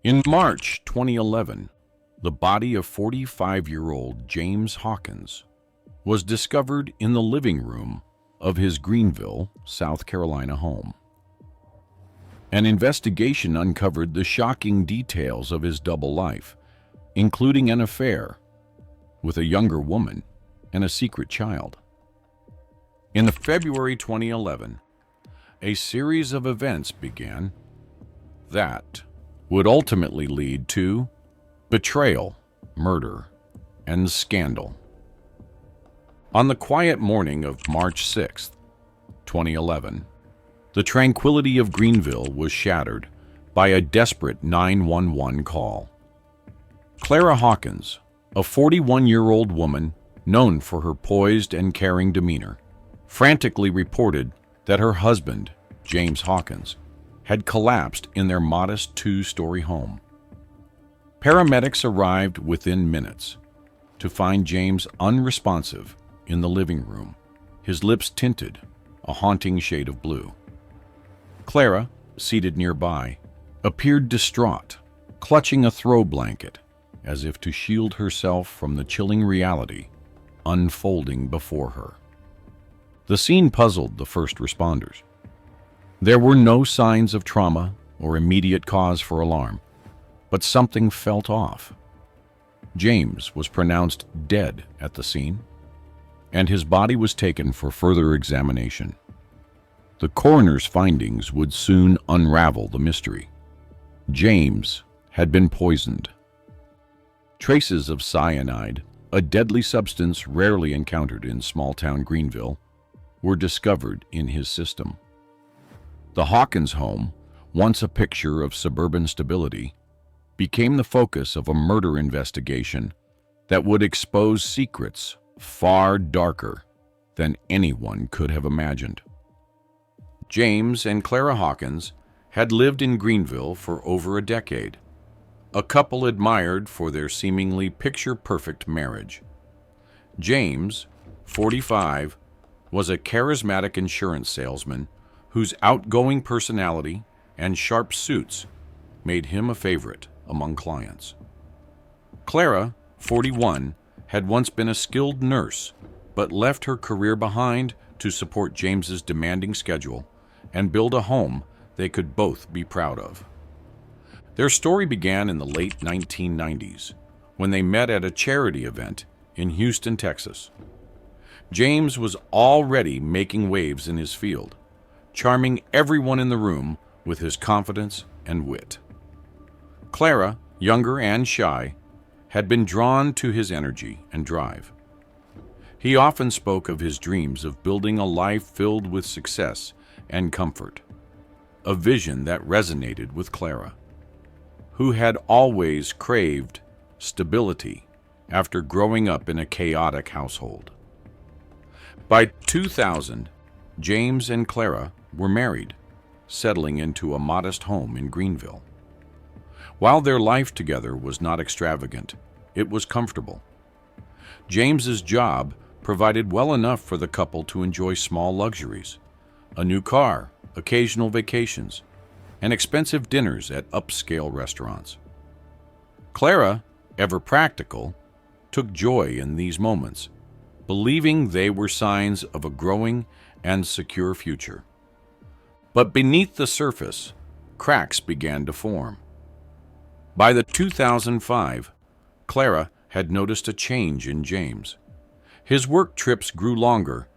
In March 2011, the body of 45-year-old James Hawkins was discovered in the living room of his Greenville, South Carolina home. An investigation uncovered the shocking details of his double life, including an affair with a younger woman and a secret child. In February 2011, a series of events began that would ultimately lead to betrayal, murder, and scandal. On the quiet morning of March 6, 2011, the tranquility of Greenville was shattered by a desperate 911 call. Clara Hawkins, a 41-year-old woman known for her poised and caring demeanor, frantically reported that her husband, James Hawkins, had collapsed in their modest two-story home. Paramedics arrived within minutes to find James unresponsive in the living room, his lips tinted a haunting shade of blue. Clara, seated nearby, appeared distraught, clutching a throw blanket as if to shield herself from the chilling reality unfolding before her. The scene puzzled the first responders. There were no signs of trauma or immediate cause for alarm, but something felt off. James was pronounced dead at the scene, and his body was taken for further examination. The coroner's findings would soon unravel the mystery. James had been poisoned. Traces of cyanide, a deadly substance rarely encountered in small-town Greenville, were discovered in his system. The Hawkins home, once a picture of suburban stability, became the focus of a murder investigation that would expose secrets far darker than anyone could have imagined. James and Clara Hawkins had lived in Greenville for over a decade, a couple admired for their seemingly picture-perfect marriage. James, 45, was a charismatic insurance salesman whose outgoing personality and sharp suits made him a favorite among clients. Clara, 41, had once been a skilled nurse, but left her career behind to support James's demanding schedule and build a home they could both be proud of. Their story began in the late 1990s, when they met at a charity event in Houston, Texas. James was already making waves in his field, charming everyone in the room with his confidence and wit. Clara, younger and shy, had been drawn to his energy and drive. He often spoke of his dreams of building a life filled with success and comfort, a vision that resonated with Clara, who had always craved stability after growing up in a chaotic household. By 2000, James and Clara were married, settling into a modest home in Greenville. While their life together was not extravagant, it was comfortable. James's job provided well enough for the couple to enjoy small luxuries, a new car, occasional vacations, and expensive dinners at upscale restaurants. Clara, ever practical, took joy in these moments, believing they were signs of a growing and secure future. But beneath the surface, cracks began to form. By the 2005, Clara had noticed a change in James. His work trips grew longer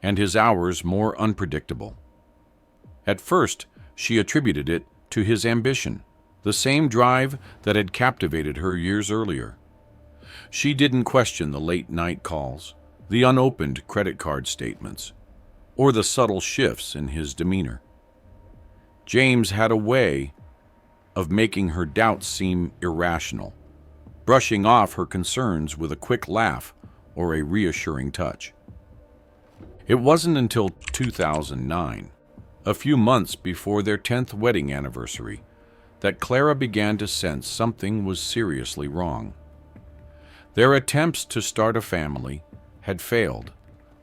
and his hours more unpredictable. At first, she attributed it to his ambition, the same drive that had captivated her years earlier. She didn't question the late-night calls, the unopened credit card statements, or the subtle shifts in his demeanor. James had a way of making her doubts seem irrational, brushing off her concerns with a quick laugh or a reassuring touch. It wasn't until 2009, a few months before their 10th wedding anniversary, that Clara began to sense something was seriously wrong. Their attempts to start a family had failed,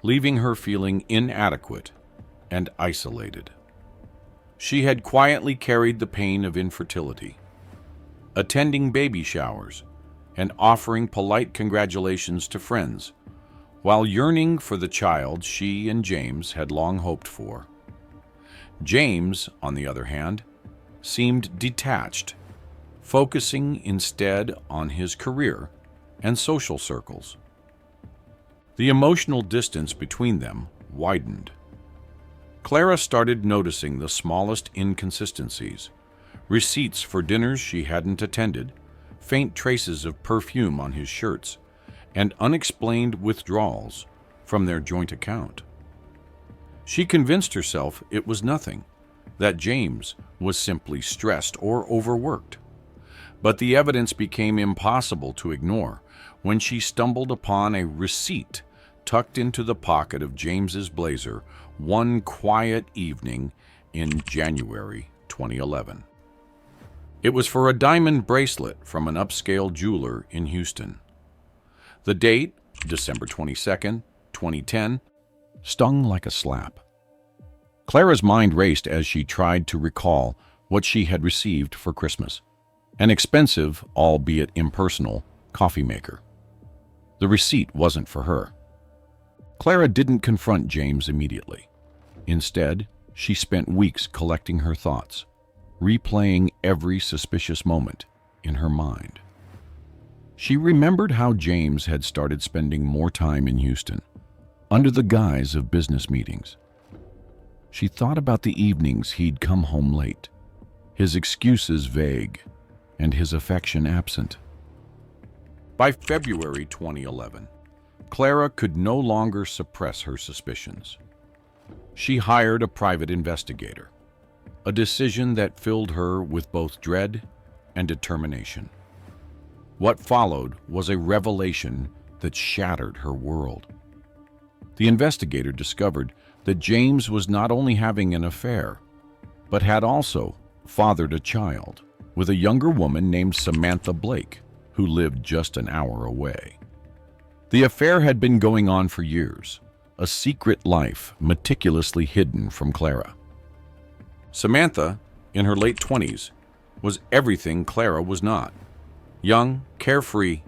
leaving her feeling inadequate and isolated. She had quietly carried the pain of infertility, attending baby showers, and offering polite congratulations to friends, while yearning for the child she and James had long hoped for. James, on the other hand, seemed detached, focusing instead on his career and social circles. The emotional distance between them widened. Clara started noticing the smallest inconsistencies: receipts for dinners she hadn't attended, faint traces of perfume on his shirts, and unexplained withdrawals from their joint account. She convinced herself it was nothing, that James was simply stressed or overworked. But the evidence became impossible to ignore when she stumbled upon a receipt tucked into the pocket of James's blazer one quiet evening in January 2011. It was for a diamond bracelet from an upscale jeweler in Houston. The date, December 22nd, 2010, stung like a slap. Clara's mind raced as she tried to recall what she had received for Christmas: an expensive, albeit impersonal, coffee maker. The receipt wasn't for her. Clara didn't confront James immediately. Instead, she spent weeks collecting her thoughts, replaying every suspicious moment in her mind. She remembered how James had started spending more time in Houston, under the guise of business meetings. She thought about the evenings he'd come home late, his excuses vague, and his affection absent. By February 2011, Clara could no longer suppress her suspicions. She hired a private investigator, a decision that filled her with both dread and determination. What followed was a revelation that shattered her world. The investigator discovered that James was not only having an affair, but had also fathered a child with a younger woman named Samantha Blake, who lived just an hour away. The affair had been going on for years, a secret life meticulously hidden from Clara. Samantha, in her late 20s, was everything Clara was not: young, carefree,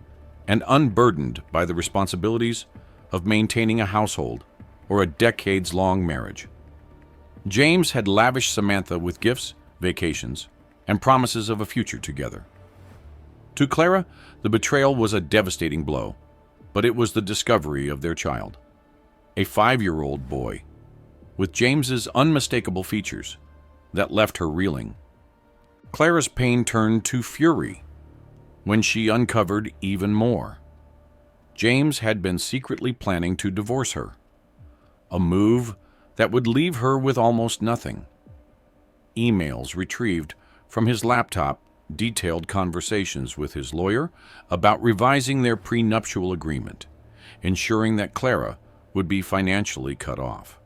and unburdened by the responsibilities of maintaining a household or a decades-long marriage. James had lavished Samantha with gifts, vacations, and promises of a future together. To Clara, the betrayal was a devastating blow, but it was the discovery of their child, a 5-year-old boy, with James's unmistakable features, that left her reeling. Clara's pain turned to fury when she uncovered even more. James had been secretly planning to divorce her, a move that would leave her with almost nothing. Emails retrieved from his laptop detailed conversations with his lawyer about revising their prenuptial agreement, ensuring that Clara would be financially cut off.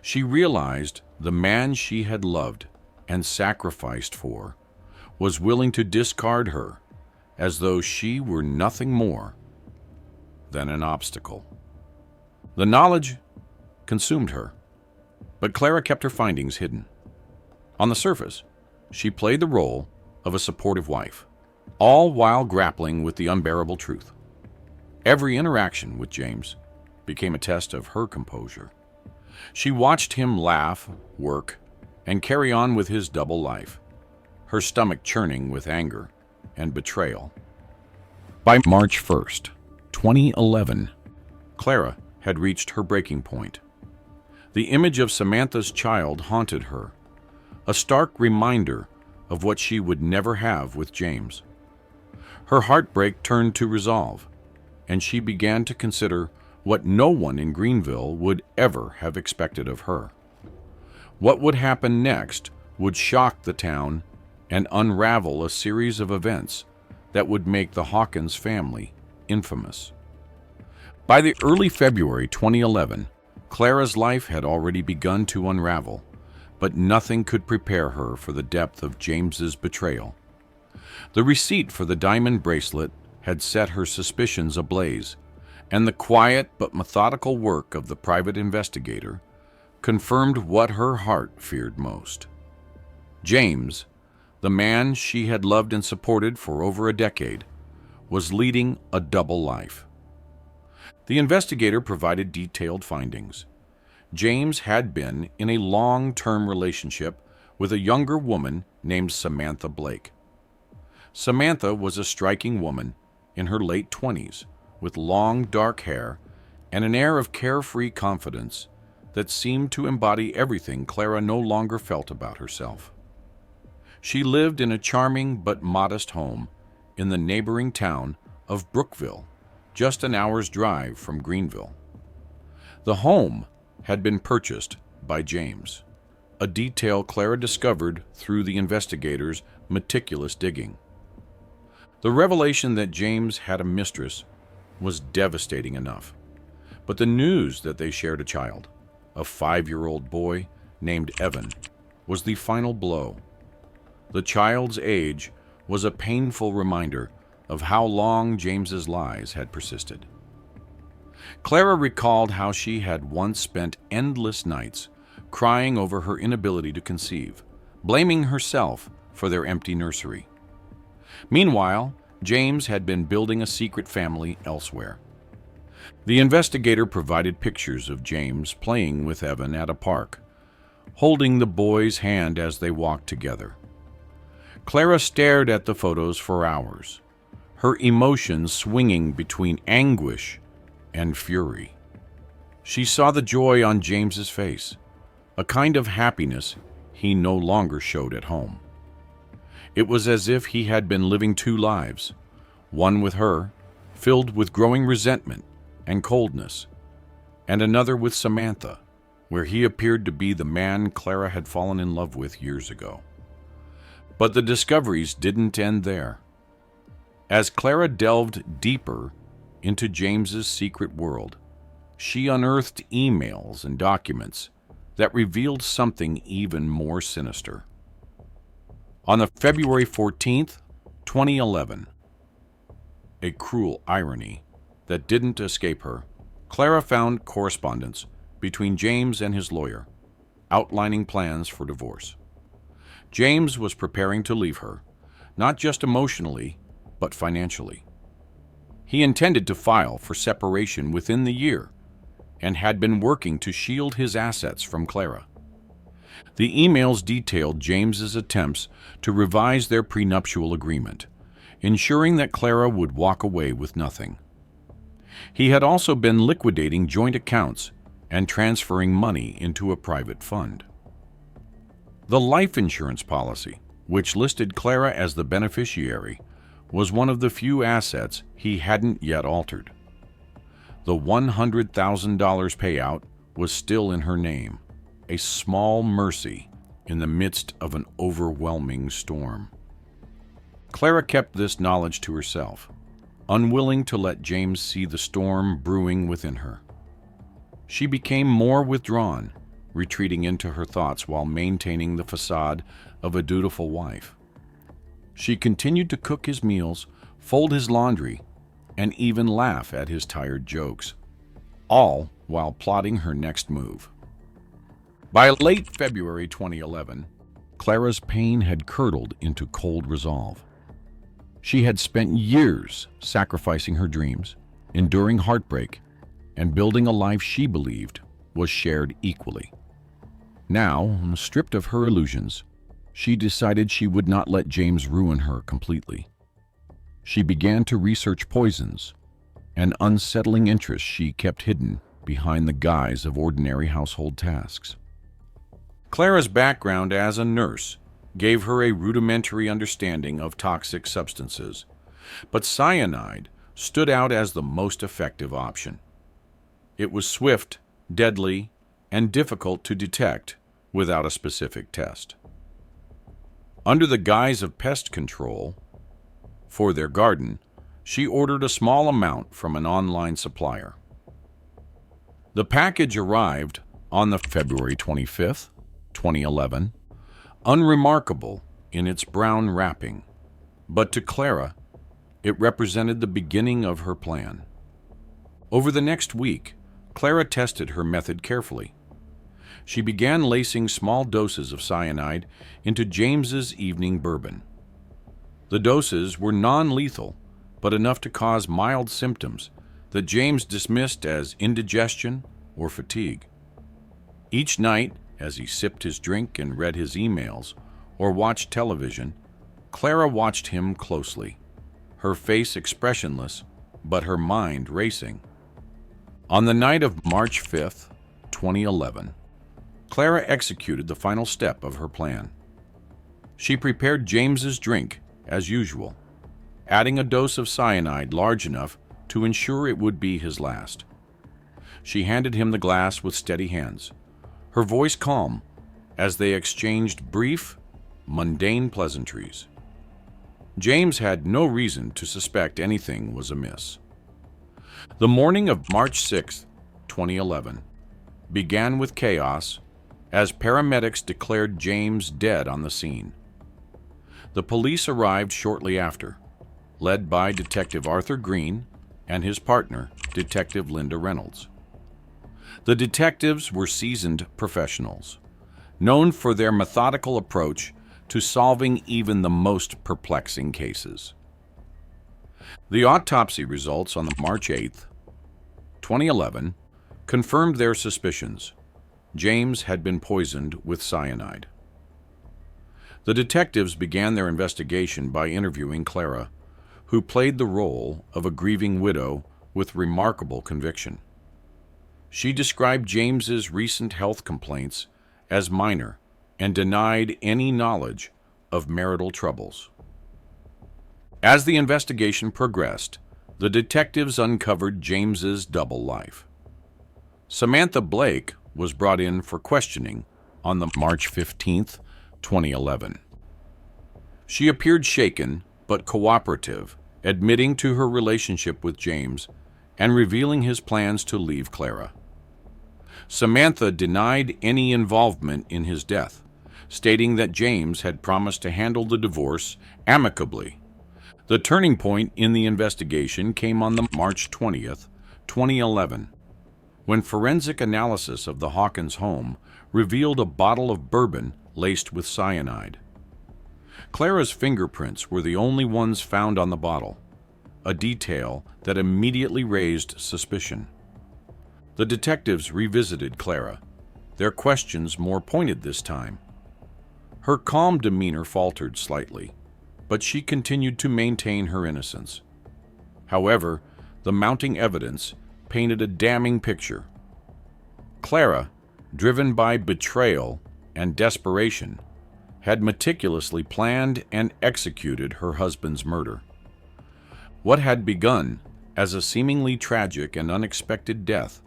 She realized the man she had loved and sacrificed for was willing to discard her as though she were nothing more than an obstacle. The knowledge consumed her, but Clara kept her findings hidden. On the surface, she played the role of a supportive wife, all while grappling with the unbearable truth. Every interaction with James became a test of her composure. She watched him laugh, work, and carry on with his double life, her stomach churning with anger and betrayal. By March 1st, 2011, Clara had reached her breaking point. The image of Samantha's child haunted her, a stark reminder of what she would never have with James. Her heartbreak turned to resolve, and she began to consider what no one in Greenville would ever have expected of her. What would happen next would shock the town and unravel a series of events that would make the Hawkins family infamous. By the early February 2011, Clara's life had already begun to unravel, but nothing could prepare her for the depth of James's betrayal. The receipt for the diamond bracelet had set her suspicions ablaze, and the quiet but methodical work of the private investigator confirmed what her heart feared most. James, The man she had loved and supported for over a decade was leading a double life. The investigator provided detailed findings. James had been in a long-term relationship with a younger woman named Samantha Blake. Samantha was a striking woman in her late 20s with long dark hair and an air of carefree confidence that seemed to embody everything Clara no longer felt about herself. She lived in a charming but modest home in the neighboring town of Brookville, just an hour's drive from Greenville. The home had been purchased by James, a detail Clara discovered through the investigators' meticulous digging. The revelation that James had a mistress was devastating enough, but the news that they shared a child, a 5-year-old boy named Evan, was the final blow. The child's age was a painful reminder of how long James's lies had persisted. Clara recalled how she had once spent endless nights crying over her inability to conceive, blaming herself for their empty nursery. Meanwhile, James had been building a secret family elsewhere. The investigator provided pictures of James playing with Evan at a park, holding the boy's hand as they walked together. Clara stared at the photos for hours, her emotions swinging between anguish and fury. She saw the joy on James's face, a kind of happiness he no longer showed at home. It was as if he had been living two lives, one with her, filled with growing resentment and coldness, and another with Samantha, where he appeared to be the man Clara had fallen in love with years ago. But the discoveries didn't end there. As Clara delved deeper into James's secret world, she unearthed emails and documents that revealed something even more sinister. On the February 14th, 2011, a cruel irony that didn't escape her, Clara found correspondence between James and his lawyer, outlining plans for divorce. James was preparing to leave her, not just emotionally, but financially. He intended to file for separation within the year and had been working to shield his assets from Clara. The emails detailed James's attempts to revise their prenuptial agreement, ensuring that Clara would walk away with nothing. He had also been liquidating joint accounts and transferring money into a private fund. The life insurance policy, which listed Clara as the beneficiary, was one of the few assets he hadn't yet altered. The $100,000 payout was still in her name, a small mercy in the midst of an overwhelming storm. Clara kept this knowledge to herself, unwilling to let James see the storm brewing within her. She became more withdrawn, retreating into her thoughts while maintaining the facade of a dutiful wife. She continued to cook his meals, fold his laundry, and even laugh at his tired jokes, all while plotting her next move. By late February 2011, Clara's pain had curdled into cold resolve. She had spent years sacrificing her dreams, enduring heartbreak, and building a life she believed was shared equally. Now, stripped of her illusions, she decided she would not let James ruin her completely. She began to research poisons and unsettling interests she kept hidden behind the guise of ordinary household tasks. Clara's background as a nurse gave her a rudimentary understanding of toxic substances, but cyanide stood out as the most effective option. It was swift, deadly, and difficult to detect without a specific test. Under the guise of pest control for their garden, she ordered a small amount from an online supplier. The package arrived on the February 25th, 2011, unremarkable in its brown wrapping, but to Clara, it represented the beginning of her plan. Over the next week, Clara tested her method carefully. She began lacing small doses of cyanide into James's evening bourbon. The doses were non-lethal, but enough to cause mild symptoms that James dismissed as indigestion or fatigue. Each night, as he sipped his drink and read his emails or watched television, Clara watched him closely, her face expressionless, but her mind racing. On the night of March 5th, 2011, Clara executed the final step of her plan. She prepared James's drink as usual, adding a dose of cyanide large enough to ensure it would be his last. She handed him the glass with steady hands, her voice calm as they exchanged brief, mundane pleasantries. James had no reason to suspect anything was amiss. The morning of March 6, 2011, began with chaos as paramedics declared James dead on the scene. The police arrived shortly after, led by Detective Arthur Green and his partner, Detective Linda Reynolds. The detectives were seasoned professionals, known for their methodical approach to solving even the most perplexing cases. The autopsy results on March 8, 2011, confirmed their suspicions. James had been poisoned with cyanide. The detectives began their investigation by interviewing Clara, who played the role of a grieving widow with remarkable conviction. She described James's recent health complaints as minor and denied any knowledge of marital troubles. As the investigation progressed, the detectives uncovered James's double life. Samantha Blake was brought in for questioning on March 15, 2011. She appeared shaken but cooperative, admitting to her relationship with James and revealing his plans to leave Clara. Samantha denied any involvement in his death, stating that James had promised to handle the divorce amicably. The turning point in the investigation came on March 20th, 2011, when forensic analysis of the Hawkins home revealed a bottle of bourbon laced with cyanide. Clara's fingerprints were the only ones found on the bottle, a detail that immediately raised suspicion. The detectives revisited Clara, their questions more pointed this time. Her calm demeanor faltered slightly, but she continued to maintain her innocence. However, the mounting evidence painted a damning picture. Clara, driven by betrayal and desperation, had meticulously planned and executed her husband's murder. What had begun as a seemingly tragic and unexpected death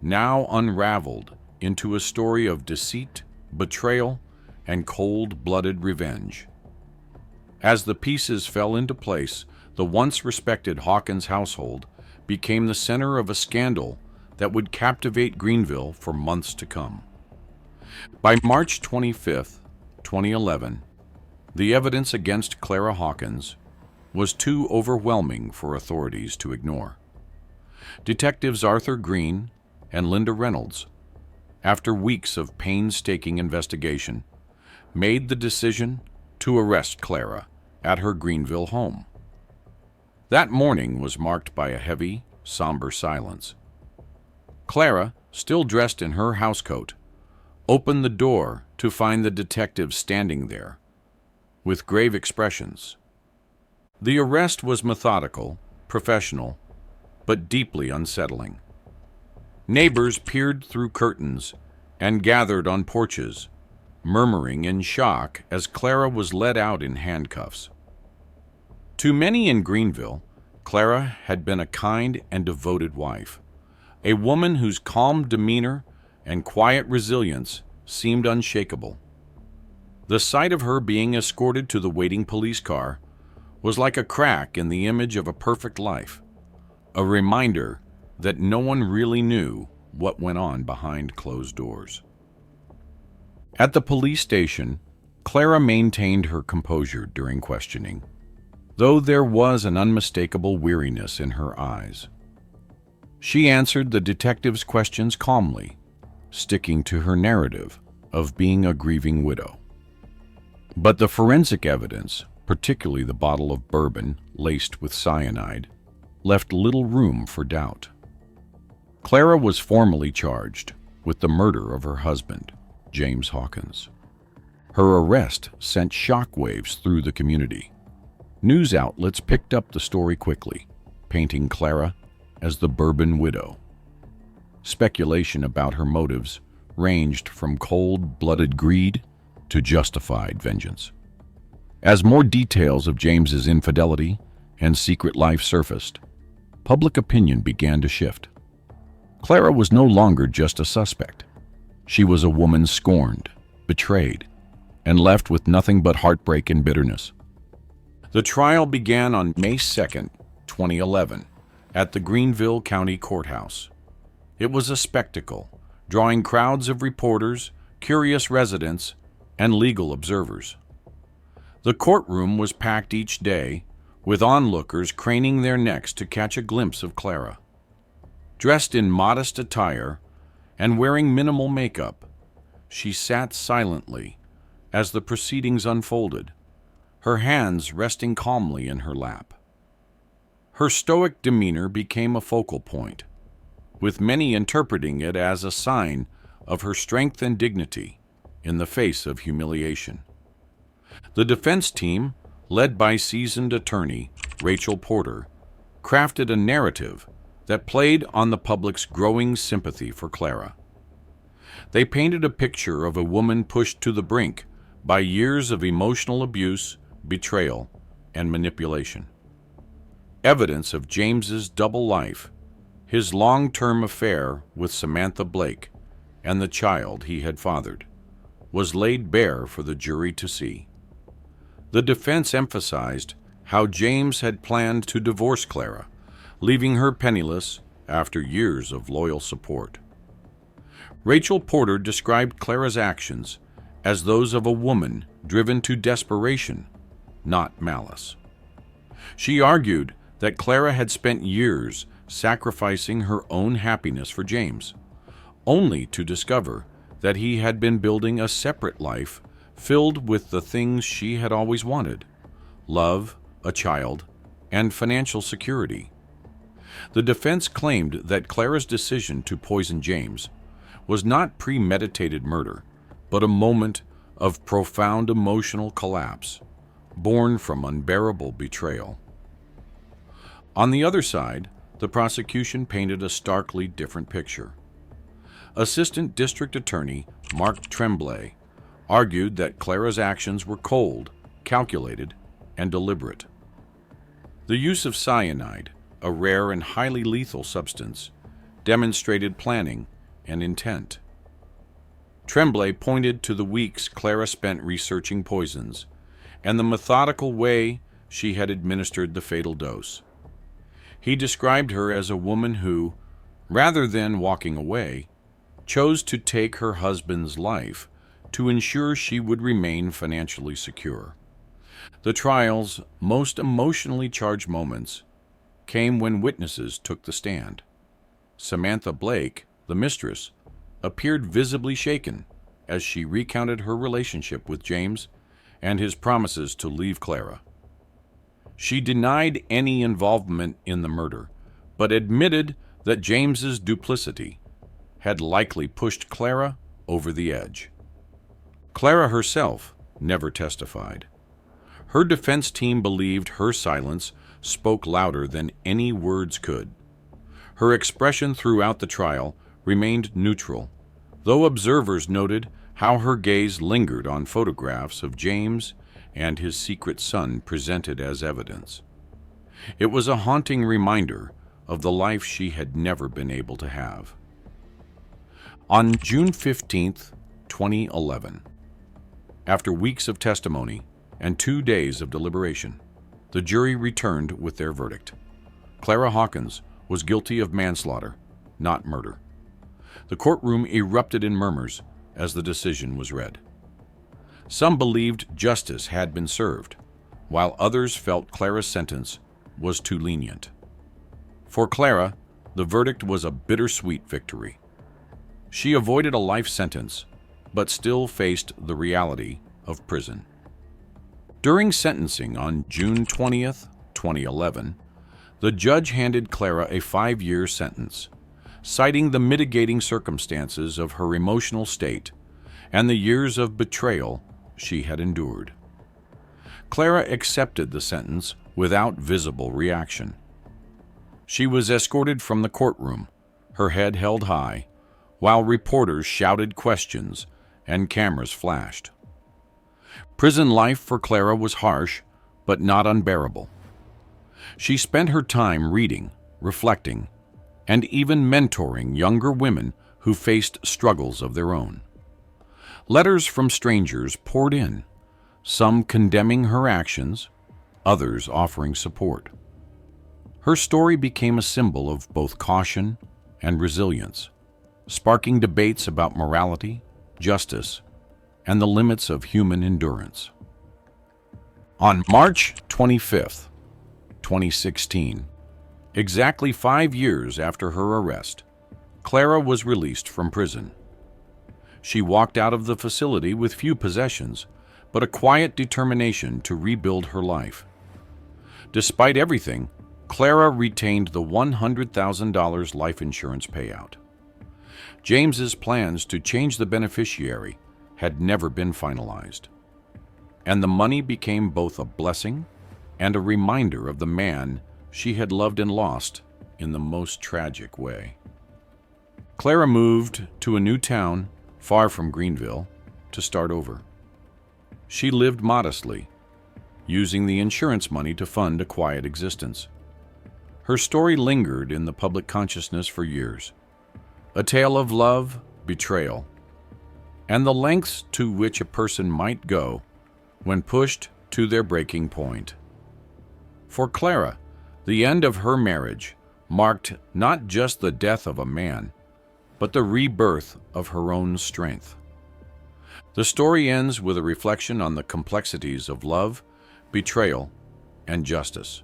now unraveled into a story of deceit, betrayal, and cold-blooded revenge. As the pieces fell into place, the once respected Hawkins household became the center of a scandal that would captivate Greenville for months to come. By March 25, 2011, the evidence against Clara Hawkins was too overwhelming for authorities to ignore. Detectives Arthur Green and Linda Reynolds, after weeks of painstaking investigation, made the decision to arrest Clara at her Greenville home. That morning was marked by a heavy, somber silence. Clara, still dressed in her housecoat, opened the door to find the detectives standing there, with grave expressions. The arrest was methodical, professional, but deeply unsettling. Neighbors peered through curtains and gathered on porches, murmuring in shock as Clara was led out in handcuffs. To many in Greenville, Clara had been a kind and devoted wife, a woman whose calm demeanor and quiet resilience seemed unshakable. The sight of her being escorted to the waiting police car was like a crack in the image of a perfect life, a reminder that no one really knew what went on behind closed doors. At the police station, Clara maintained her composure during questioning, though there was an unmistakable weariness in her eyes. She answered the detectives' questions calmly, sticking to her narrative of being a grieving widow. But the forensic evidence, particularly the bottle of bourbon laced with cyanide, left little room for doubt. Clara was formally charged with the murder of her husband, James Hawkins. Her arrest sent shockwaves through the community. News outlets picked up the story quickly, painting Clara as the bourbon widow. Speculation about her motives ranged from cold-blooded greed to justified vengeance. As more details of James's infidelity and secret life surfaced, public opinion began to shift. Clara was no longer just a suspect. She was a woman scorned, betrayed, and left with nothing but heartbreak and bitterness. The trial began on May 2nd, 2011, at the Greenville County Courthouse. It was a spectacle, drawing crowds of reporters, curious residents, and legal observers. The courtroom was packed each day, with onlookers craning their necks to catch a glimpse of Clara. Dressed in modest attire and wearing minimal makeup, she sat silently as the proceedings unfolded, her hands resting calmly in her lap. Her stoic demeanor became a focal point, with many interpreting it as a sign of her strength and dignity in the face of humiliation. The defense team, led by seasoned attorney Rachel Porter, crafted a narrative that played on the public's growing sympathy for Clara. They painted a picture of a woman pushed to the brink by years of emotional abuse, betrayal, and manipulation. Evidence of James's double life, his long-term affair with Samantha Blake, and the child he had fathered, was laid bare for the jury to see. The defense emphasized how James had planned to divorce Clara, leaving her penniless after years of loyal support. Rachel Porter described Clara's actions as those of a woman driven to desperation, not malice. She argued that Clara had spent years sacrificing her own happiness for James, only to discover that he had been building a separate life filled with the things she had always wanted: love, a child, and financial security. The defense claimed that Clara's decision to poison James was not premeditated murder, but a moment of profound emotional collapse, born from unbearable betrayal. On the other side, the prosecution painted a starkly different picture. Assistant District Attorney Mark Tremblay argued that Clara's actions were cold, calculated, and deliberate. The use of cyanide, a rare and highly lethal substance, demonstrated planning and intent. Tremblay pointed to the weeks Clara spent researching poisons and the methodical way she had administered the fatal dose. He described her as a woman who, rather than walking away, chose to take her husband's life to ensure she would remain financially secure. The trial's most emotionally charged moments came when witnesses took the stand. Samantha Blake, the mistress, appeared visibly shaken as she recounted her relationship with James and his promises to leave Clara. She denied any involvement in the murder, but admitted that James's duplicity had likely pushed Clara over the edge. Clara herself never testified. Her defense team believed her silence spoke louder than any words could. Her expression throughout the trial remained neutral, though observers noted how her gaze lingered on photographs of James and his secret son presented as evidence. It was a haunting reminder of the life she had never been able to have. On June 15, 2011, after weeks of testimony and 2 days of deliberation, the jury returned with their verdict. Clara Hawkins was guilty of manslaughter, not murder. The courtroom erupted in murmurs as the decision was read. Some believed justice had been served, while others felt Clara's sentence was too lenient. For Clara, the verdict was a bittersweet victory. She avoided a life sentence, but still faced the reality of prison. During sentencing on June 20th, 2011, the judge handed Clara a 5-year sentence, citing the mitigating circumstances of her emotional state and the years of betrayal she had endured. Clara accepted the sentence without visible reaction. She was escorted from the courtroom, her head held high, while reporters shouted questions and cameras flashed. Prison life for Clara was harsh, but not unbearable. She spent her time reading, reflecting, and even mentoring younger women who faced struggles of their own. Letters from strangers poured in, some condemning her actions, others offering support. Her story became a symbol of both caution and resilience, sparking debates about morality, justice, and the limits of human endurance. On March 25th, 2016, exactly 5 years after her arrest, Clara was released from prison. She walked out of the facility with few possessions, but a quiet determination to rebuild her life. Despite everything, Clara retained the $100,000 life insurance payout. James's plans to change the beneficiary had never been finalized, and the money became both a blessing and a reminder of the man she had loved and lost in the most tragic way. Clara moved to a new town far from Greenville to start over. She lived modestly, using the insurance money to fund a quiet existence. Her story lingered in the public consciousness for years, a tale of love, betrayal, and the lengths to which a person might go when pushed to their breaking point. For Clara, the end of her marriage marked not just the death of a man, but the rebirth of her own strength. The story ends with a reflection on the complexities of love, betrayal, and justice.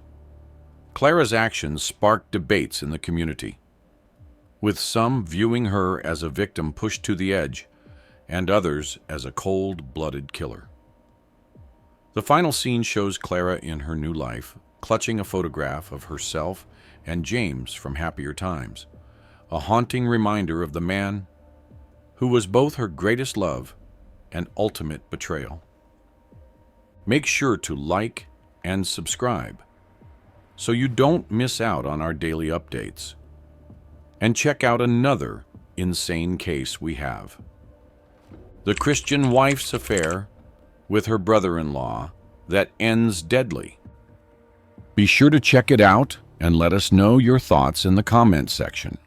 Clara's actions sparked debates in the community, with some viewing her as a victim pushed to the edge, and others as a cold-blooded killer. The final scene shows Clara in her new life, clutching a photograph of herself and James from happier times, a haunting reminder of the man who was both her greatest love and ultimate betrayal. Make sure to like and subscribe so you don't miss out on our daily updates. And check out another insane case we have: the Christian wife's affair with her brother-in-law that ends deadly. Be sure to check it out and let us know your thoughts in the comment section.